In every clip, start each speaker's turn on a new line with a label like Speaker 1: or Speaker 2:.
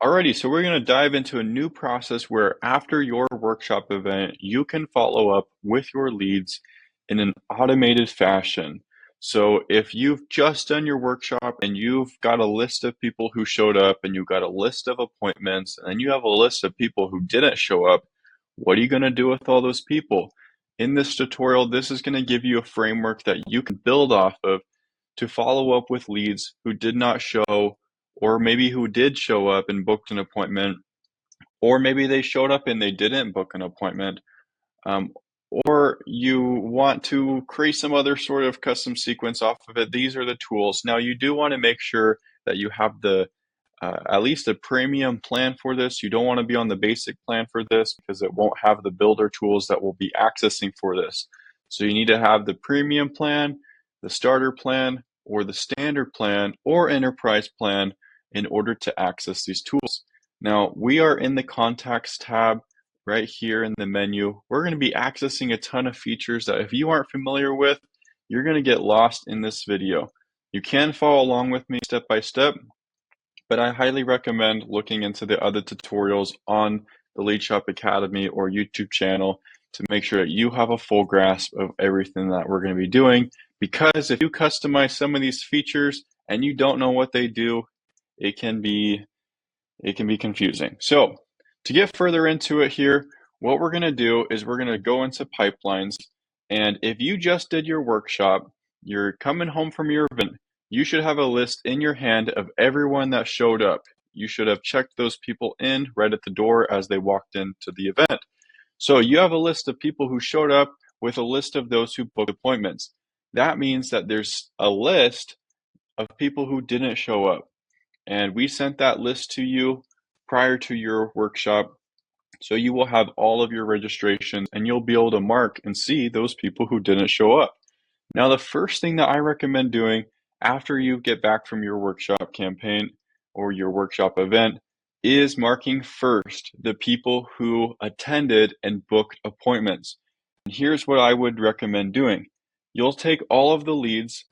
Speaker 1: Alrighty, so we're going to dive into a new process where after your workshop event, you can follow up with your leads in an automated fashion. So if you've just done your workshop and you've got a list of people who showed up and you've got a list of appointments and you have a list of people who didn't show up, what are you going to do with all those people? In this tutorial, this is going to give you a framework that you can build off of to follow up with leads who did not show, or maybe who did show up and booked an appointment, or maybe they showed up and they didn't book an appointment, um, or you want to create some other sort of custom sequence off of it. These are the tools. Now, you do want to make sure that you have the at least a premium plan for this. You don't want to be on the basic plan for this because it won't have the builder tools that we'll be accessing for this. So you need to have the premium plan, the starter plan, or the standard plan, or enterprise plan in order to access these tools. Now, we are in the contacts tab right here in the menu. We're going to be accessing a ton of features that if you aren't familiar with, you're going to get lost in this video. You can follow along with me step by step, but I highly recommend looking into the other tutorials on the Lead Shop Academy or YouTube channel to make sure that you have a full grasp of everything that we're going to be doing. Because if you customize some of these features and you don't know what they do, it can be confusing. So to get further into it here, what we're going to do is we're going to go into pipelines. And if you just did your workshop, you're coming home from your event, you should have a list in your hand of everyone that showed up. You should have checked those people in right at the door as they walked into the event. So you have a list of people who showed up with a list of those who booked appointments. That means that there's a list of people who didn't show up. And we sent that list to you prior to your workshop. So you will have all of your registrations and you'll be able to mark and see those people who didn't show up. Now, the first thing that I recommend doing after you get back from your workshop campaign or your workshop event is marking first the people who attended and booked appointments. And here's what I would recommend doing. You'll take all of the leads,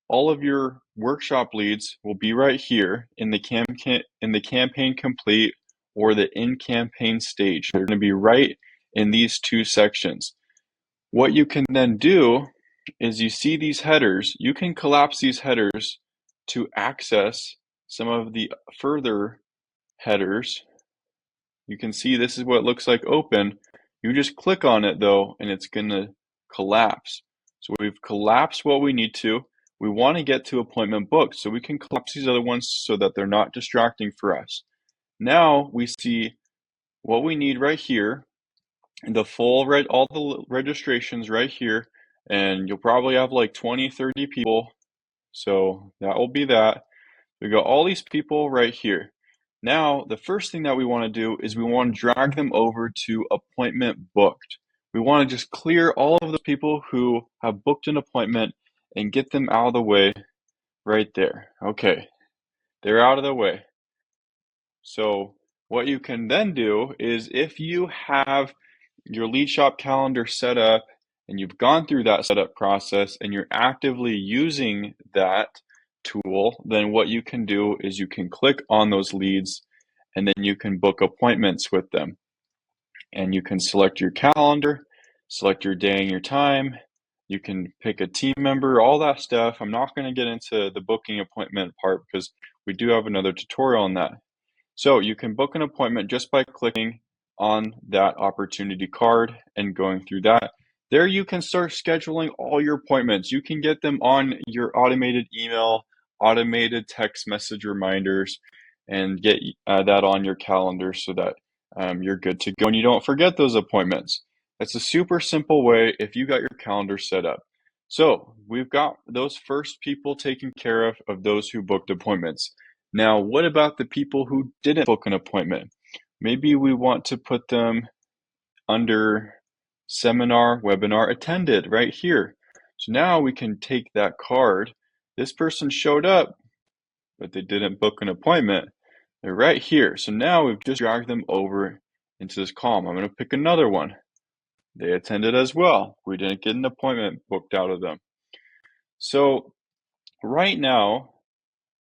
Speaker 1: all of your workshop leads will be right here in the campaign complete or the in campaign stage. They're going to be right in these two sections. What you can then do is you see these headers, you can collapse these headers to access some of the further headers. You can see this is what it looks like open. You just click on it though, and it's going to collapse. So we've collapsed what we need to. We want to get to appointment booked, so we can collapse these other ones so that they're not distracting for us. Now we see what we need right here, the full all the registrations right here, and you'll probably have like 20, 30 people. So that will be that. We got all these people right here. Now, the first thing that we want to do is we want to drag them over to appointment booked. We want to just clear all of the people who have booked an appointment and get them out of the way right there. Okay, they're out of the way. So what you can then do is if you have your lead shop calendar set up and you've gone through that setup process and you're actively using that tool, then what you can do is you can click on those leads and then you can book appointments with them. And you can select your calendar, select your day and your time. You can pick a team member, all that stuff. I'm not going to get into the booking appointment part because we do have another tutorial on that. So you can book an appointment just by clicking on that opportunity card and going through that. There you can start scheduling all your appointments. You can get them on your automated email, automated text message reminders, and get that on your calendar so that you're good to go and you don't forget those appointments. It's a super simple way if you got your calendar set up. So we've got those first people taken care of those who booked appointments. Now, what about the people who didn't book an appointment? Maybe we want to put them under seminar, webinar attended right here. So now we can take that card. This person showed up, but they didn't book an appointment. They're right here. So now we've just dragged them over into this column. I'm going to pick another one. They attended as well. We didn't get an appointment booked out of them. So right now,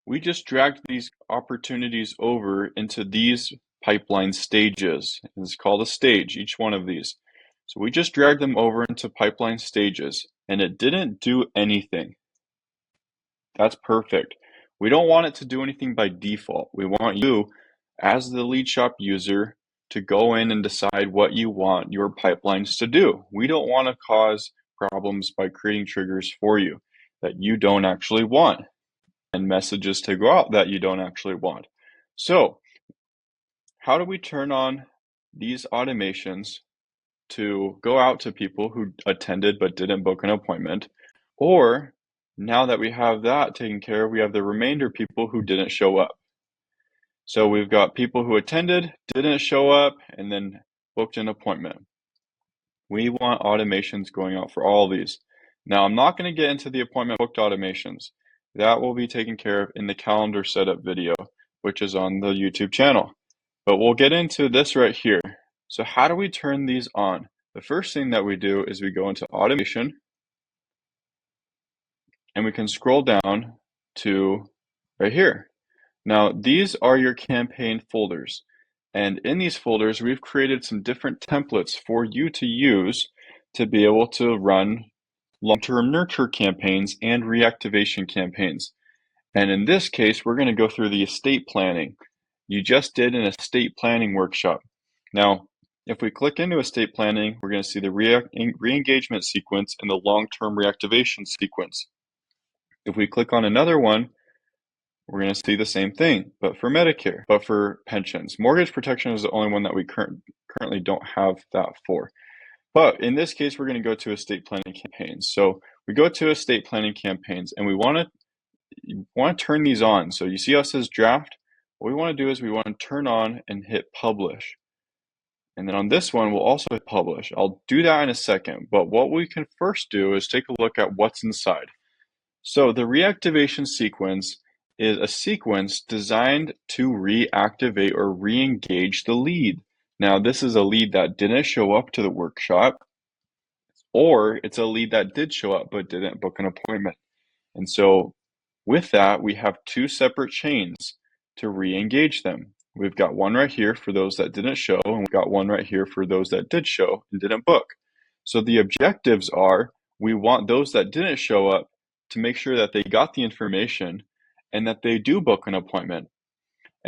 Speaker 1: we just dragged these opportunities over into these pipeline stages. It's called a stage, each one of these. So we just dragged them over into pipeline stages, and it didn't do anything. That's perfect. We don't want it to do anything by default. We want you, as the lead shop user, to go in and decide what you want your pipelines to do. We don't want to cause problems by creating triggers for you that you don't actually want and messages to go out that you don't actually want. So, how do we turn on these automations to go out to people who attended but didn't book an appointment? Or now that we have that taken care of, we have the remainder people who didn't show up. So we've got people who attended, didn't show up, and then booked an appointment. We want automations going out for all of these. Now, I'm not going to get into the appointment booked automations. That will be taken care of in the calendar setup video, which is on the YouTube channel. But we'll get into this right here. So how do we turn these on? The first thing that we do is we go into automation, and we can scroll down to right here. Now, these are your campaign folders. And in these folders, we've created some different templates for you to use to be able to run long-term nurture campaigns and reactivation campaigns. And in this case, we're going to go through the estate planning. You just did an estate planning workshop. Now, if we click into estate planning, we're going to see the re-engagement sequence and the long-term reactivation sequence. If we click on another one, we're going to see the same thing, but for Medicare, but for pensions. Mortgage protection is the only one that we currently don't have that for. But in this case, we're going to go to estate planning campaigns. So we go to estate planning campaigns, and we want to turn these on. So you see how it says draft? What we want to do is we want to turn on and hit publish. And then on this one, we'll also hit publish. I'll do that in a second, but what we can first do is take a look at what's inside. So the reactivation sequence is a sequence designed to reactivate or re-engage the lead. Now, this is a lead that didn't show up to the workshop, or it's a lead that did show up but didn't book an appointment. And so with that, we have two separate chains to re-engage them. We've got one right here for those that didn't show, and we've got one right here for those that did show and didn't book. So the objectives are, we want those that didn't show up to make sure that they got the information and that they do book an appointment.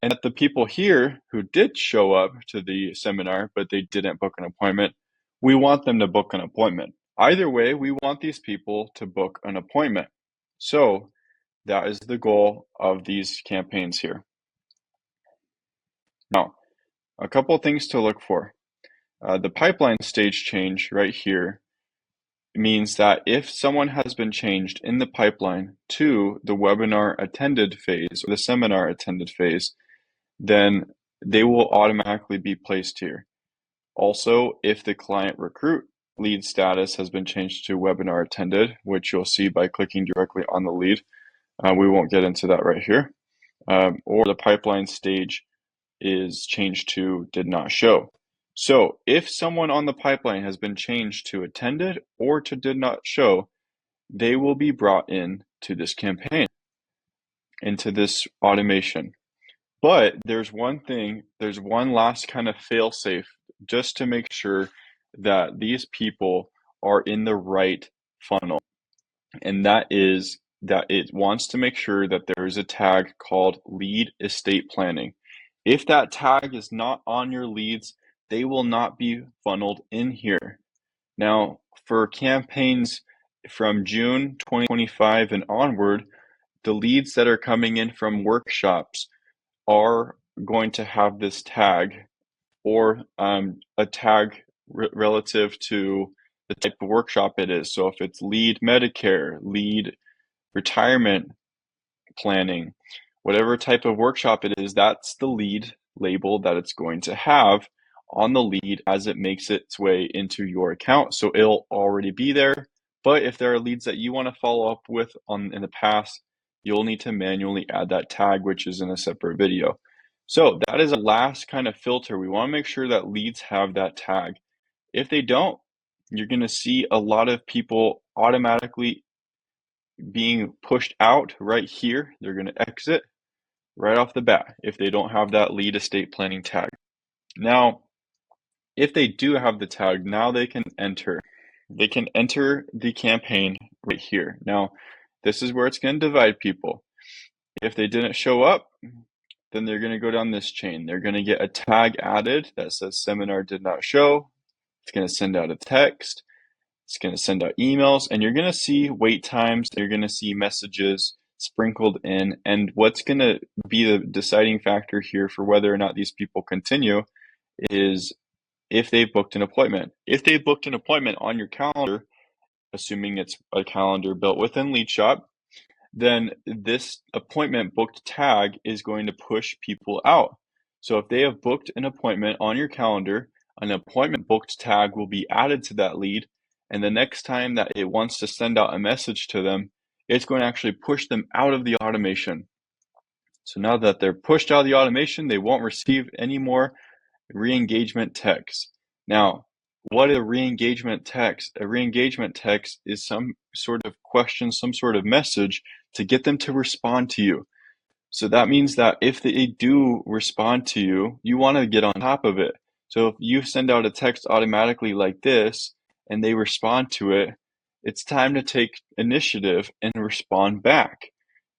Speaker 1: And that the people here who did show up to the seminar, but they didn't book an appointment, we want them to book an appointment. Either way, we want these people to book an appointment. So that is the goal of these campaigns here. Now, a couple of things to look for. The pipeline stage change right here means that if someone has been changed in the pipeline to the webinar attended phase or the seminar attended phase, then they will automatically be placed here. Also, if the client recruit lead status has been changed to webinar attended, which you'll see by clicking directly on the lead, we won't get into that right here, or the pipeline stage is changed to did not show. So if someone on the pipeline has been changed to attended or to did not show, they will be brought in to this campaign, into this automation. But there's one last kind of fail safe just to make sure that these people are in the right funnel. And that is that it wants to make sure that there is a tag called lead estate planning. If that tag is not on your leads, they will not be funneled in here. Now, for campaigns from June 2025 and onward, the leads that are coming in from workshops are going to have this tag or a tag relative to the type of workshop it is. So if it's lead Medicare, lead retirement planning, whatever type of workshop it is, that's the lead label that it's going to have on the lead as it makes its way into your account. So it'll already be there. But if there are leads that you want to follow up with in the past, you'll need to manually add that tag, which is in a separate video. So that is a last kind of filter. We want to make sure that leads have that tag. If they don't, you're going to see a lot of people automatically being pushed out right here. They're going to exit right off the bat if they don't have that lead estate planning tag. Now, if they do have the tag, now they can enter. They can enter the campaign right here. Now, this is where it's going to divide people. If they didn't show up, then they're going to go down this chain. They're going to get a tag added that says seminar did not show. It's going to send out a text. It's going to send out emails, and you're going to see wait times. You're going to see messages sprinkled in. And what's going to be the deciding factor here for whether or not these people continue is if they've booked an appointment. If they've booked an appointment on your calendar, assuming it's a calendar built within LeadShop, then this appointment booked tag is going to push people out. So if they have booked an appointment on your calendar, an appointment booked tag will be added to that lead. And the next time that it wants to send out a message to them, it's going to actually push them out of the automation. So now that they're pushed out of the automation, they won't receive any more re-engagement texts. Now, what is a re-engagement text? A re-engagement text is some sort of question, some sort of message to get them to respond to you. So that means that if they do respond to you, you want to get on top of it. So if you send out a text automatically like this and they respond to it, it's time to take initiative and respond back.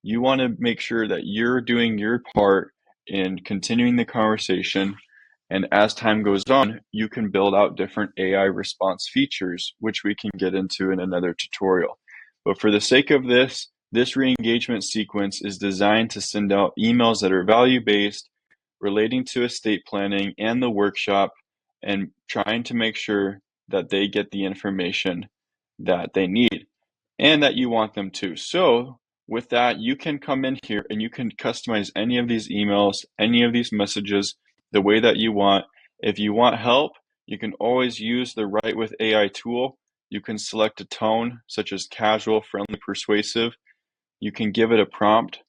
Speaker 1: You want to make sure that you're doing your part in continuing the conversation. And as time goes on, you can build out different AI response features, which we can get into in another tutorial. But for the sake of this re-engagement sequence is designed to send out emails that are value-based, relating to estate planning and the workshop, and trying to make sure that they get the information that they need and that you want them to. So with that, you can come in here and you can customize any of these emails, any of these messages the way that you want. If you want help, you can always use the Write with AI tool. You can select a tone such as casual, friendly, persuasive. You can give it a prompt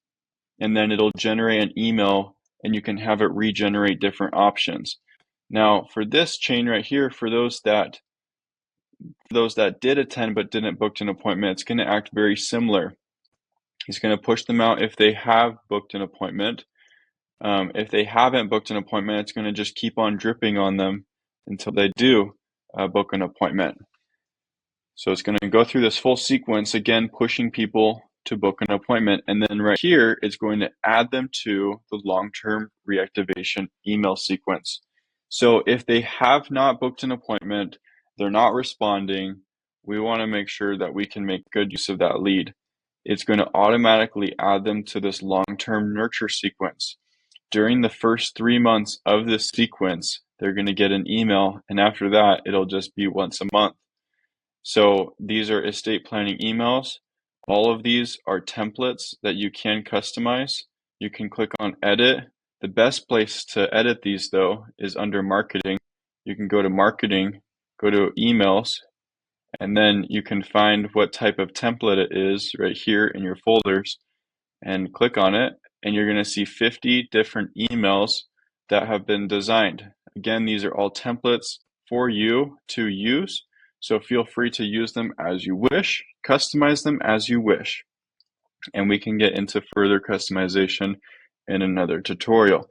Speaker 1: and then it'll generate an email and you can have it regenerate different options. Now for this chain right here, for those that did attend but didn't book an appointment, it's going to act very similar. He's going to push them out if they have booked an appointment. If they haven't booked an appointment, it's going to just keep on dripping on them until they do book an appointment. So it's going to go through this full sequence, again, pushing people to book an appointment. And then right here, it's going to add them to the long-term reactivation email sequence. So if they have not booked an appointment, they're not responding, we want to make sure that we can make good use of that lead. It's going to automatically add them to this long-term nurture sequence. During the first 3 months of this sequence, they're going to get an email, and after that, it'll just be once a month. So these are estate planning emails. All of these are templates that you can customize. You can click on edit. The best place to edit these though is under marketing. You can go to marketing, go to emails, and then you can find what type of template it is right here in your folders and click on it. And you're going to see 50 different emails that have been designed. Again, these are all templates for you to use. So feel free to use them as you wish, customize them as you wish. And we can get into further customization in another tutorial.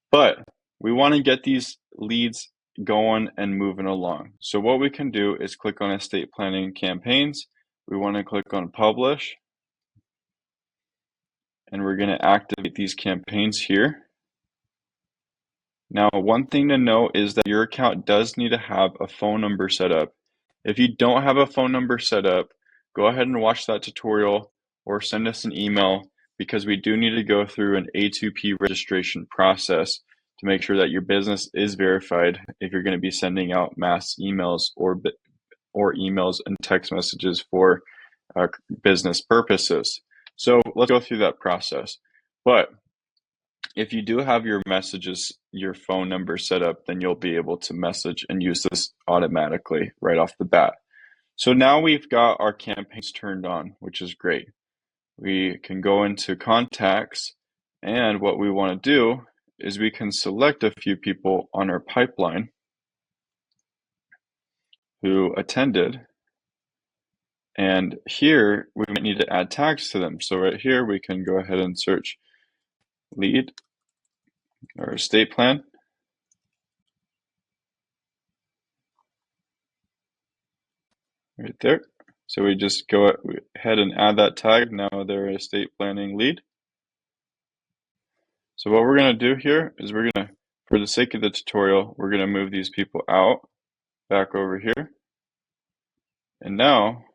Speaker 1: But we want to get these leads going and moving along. So what we can do is click on estate planning campaigns. We want to click on publish. And we're going to activate these campaigns here. Now, one thing to note is that your account does need to have a phone number set up. If you don't have a phone number set up, go ahead and watch that tutorial or send us an email because we do need to go through an A2P registration process to make sure that your business is verified if you're going to be sending out mass emails or emails and text messages for business purposes. So let's go through that process. But if you do have your messages, your phone number set up, then you'll be able to message and use this automatically right off the bat. So now we've got our campaigns turned on, which is great. We can go into contacts, and what we want to do is we can select a few people on our pipeline who attended. And here we might need to add tags to them. So right here we can go ahead and search lead or estate plan. Right there. So we just go ahead and add that tag. Now they're estate planning lead. So what we're going to do here is we're going to, for the sake of the tutorial, we're going to move these people out, back over here. And now,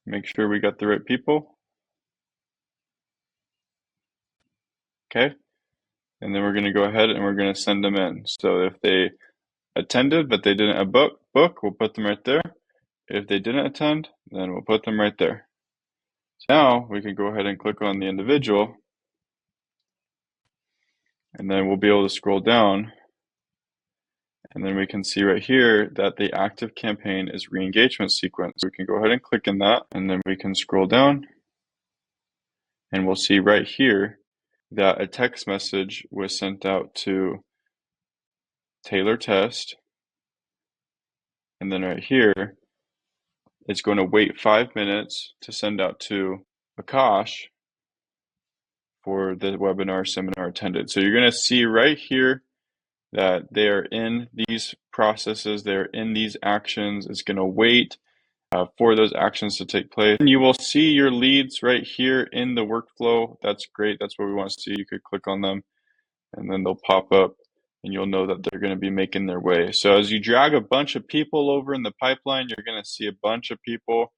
Speaker 1: make sure we got the right people. Okay. And then we're going to go ahead and we're going to send them in. So if they attended, but they didn't book, we'll put them right there. If they didn't attend, then we'll put them right there. So now we can go ahead and click on the individual, and then we'll be able to scroll down, and then we can see right here that the active campaign is re-engagement sequence. So we can go ahead and click in that, and then we can scroll down, and we'll see right here that a text message was sent out to Taylor Test, and then right here it's going to wait 5 minutes to send out to Akash for the webinar seminar attended. So you're going to see right here that they're in these processes, they're in these actions. It's going to wait for those actions to take place. And you will see your leads right here in the workflow. That's great. That's what we want to see. You could click on them and then they'll pop up and you'll know that they're going to be making their way. So as you drag a bunch of people over in the pipeline, you're going to see a bunch of people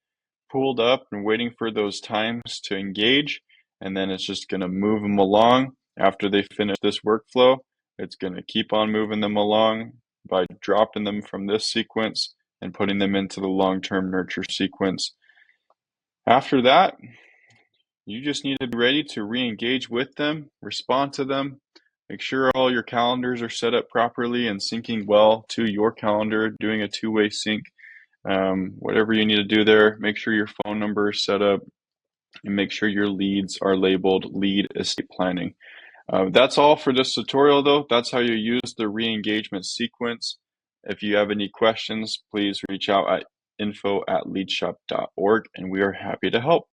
Speaker 1: pooled up and waiting for those times to engage. And then it's just going to move them along after they finish this workflow. It's going to keep on moving them along by dropping them from this sequence and putting them into the long-term nurture sequence. After that, you just need to be ready to re-engage with them, respond to them, make sure all your calendars are set up properly and syncing well to your calendar, doing a two-way sync. Whatever you need to do there, make sure your phone number is set up and make sure your leads are labeled lead estate planning. That's all for this tutorial though. That's how you use the re-engagement sequence. If you have any questions, please reach out at info@leadshop.org and we are happy to help.